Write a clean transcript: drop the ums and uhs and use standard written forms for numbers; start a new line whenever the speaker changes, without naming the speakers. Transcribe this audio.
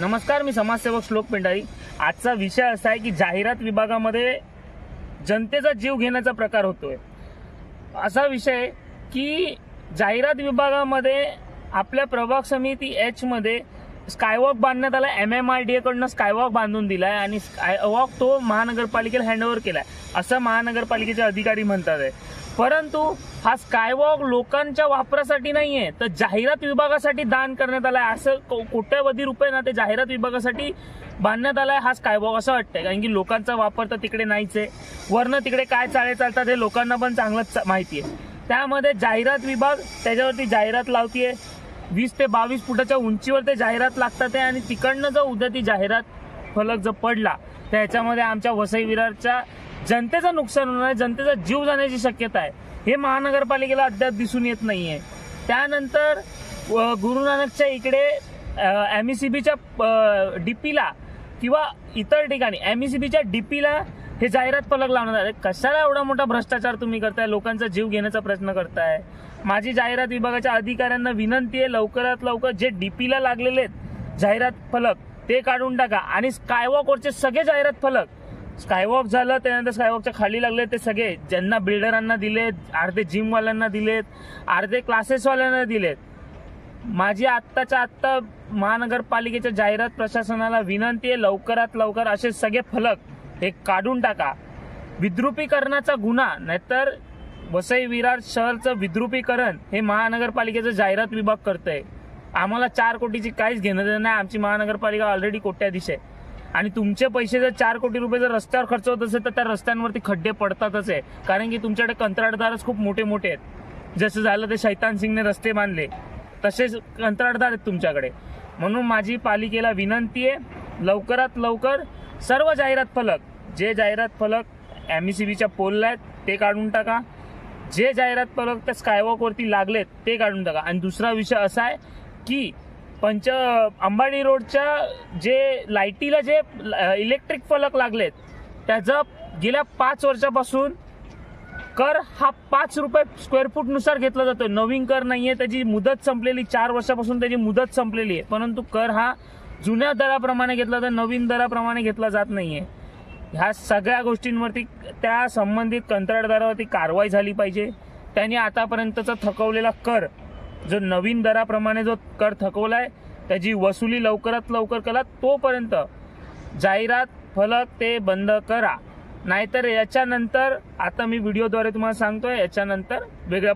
नमस्कार, मी समाजसेवक श्लोक पेंडारी। आजचा विषय असा आहे की जाहिरात विभागामध्ये जनतेचा जीव घेण्याचा प्रकार होतोय। असा विषय की जाहिरात विभागामध्ये आपल्या प्रभाग समिती एच मध्ये स्कायवॉक बांधण्यात आला। MMRDA कडून स्कायवॉक बांधून दिलाय आणि स्कायवॉक तो महानगरपालिकेला हँडओव्हर केलाय असं महानगरपालिकेचे अधिकारी म्हणतात आहे। परंतु हा स्कायवॉक लोकांच्या वापरासाठी नाहीये, तर जाहिरात विभागासाठी दान करण्यात आलाय। असं कोट्यवधी रुपये ना ते जाहिरात विभागासाठी बांधण्यात आलाय हा स्कायवॉक असं वाटतंय, कारण की लोकांचा वापर तर तिकडे नाहीच आहे। वरनं तिकडे काय चाळे चालतात हे लोकांना पण चांगलंच माहिती आहे। त्यामध्ये जाहिरात विभाग त्याच्यावरती जाहिरात लावतीये। 20 ते 22 फुटाच्या उंचीवर ते जाहिरात लागतात आणि तिकडनं जर उद्या ती जाहिरात फलक जर पडला तर ह्याच्यामध्ये आमच्या वसई विरारच्या जनतेचं नुकसान होणार आहे, जनतेचा जीव जाण्याची शक्यता आहे। हे महानगरपालिकेला अद्याप दिसून येत नाहीये। त्यानंतर गुरुनानकच्या इकडे MECBच्या डीपीला किंवा इतर ठिकाणी MECBच्या डीपीला हे जाहिरात फलक लावण्यात आले। कशाला एवढा मोठा भ्रष्टाचार तुम्ही करताय, लोकांचा जीव घेण्याचा प्रयत्न करताय। माझी जाहिरात विभागाच्या अधिकाऱ्यांना विनंती आहे, लवकरात लवकर जे डीपीला लागलेले आहेत जाहिरात फलक ते काढून टाका आणि स्कायवॉकवरचे सगळे जाहिरात फलक, स्कायवॉक झालं त्यानंतर स्कायवॉकच्या खाली लागले ते सगळे, ज्यांना बिल्डरांना दिलेत, अर्धे जिमवाल्यांना दिलेत, अर्धे क्लासेसवाल्यांना दिलेत। माझी आत्ताच्या आत्ता महानगरपालिकेच्या जाहिरात प्रशासनाला विनंती आहे, लवकरात लवकर असे सगळे फलक हे काढून टाका। विद्रुपीकरणाचा गुन्हा, नाहीतर वसई विरार शहरचं विद्रुपीकरण हे महानगरपालिकेचं जाहिरात विभाग करतंय। आम्हाला 4 कोटीची काहीच घेणं देणं नाही। आमची महानगरपालिका ऑलरेडी कोट्याधीश आहे आणि तुमचे पैसे जर 4 कोटी रुपये जर रस्त्यावर खर्च होत असेल तर त्या रस्त्यांवरती खड्डे पडतातच आहे, कारण की तुमच्याकडे कंत्राटदारच खूप मोठे मोठे आहेत। जसं झालं ते शैतान सिंगने रस्ते बांधले तसेच कंत्राटदार आहेत तुमच्याकडे। म्हणून माझी पालिकेला विनंती आहे, लवकरात लवकर सर्व जाहिरात फलक, जे जाहिरात फलक MECBच्या पोलला आहेत ते काढून टाका, जे जाहिरात फलक त्या स्कायवॉकवरती लागलेत ते काढून टाका। आणि दुसरा विषय असा आहे की अंबाडी रोडच्या जे लाईटीला जे इलेक्ट्रिक फलक लागलेत त्याचा गेल्या 5 वर्षापासून कर हा 5 रुपये स्क्वेअर फूट नुसार घेतला जातोय। नवीन कर नाहीये, त्याची मुदत संपलेली, 4 वर्षापासून त्याची मुदत संपलेली आहे। परंतु कर हा जुन्या दराप्रमाणे घेतला जातो, नवीन दराप्रमाणे घेतला जात नाहीये। ह्या सगळ्या गोष्टींवरती त्या संबंधित कंत्राटदारावरती कारवाई झाली पाहिजे। त्यांनी आतापर्यंतचा थकवलेला कर, जो नवीन दराप्रमाणे जो कर थकवलाय त्याची वसुली लवकरात लवकर करा। तोपर्यंत जाहिरात फलक ते बंद करा, नाहीतर याच्यानंतर आता मी व्हिडिओद्वारे तुम्हाला सांगतोय, याच्यानंतर वेगळ्या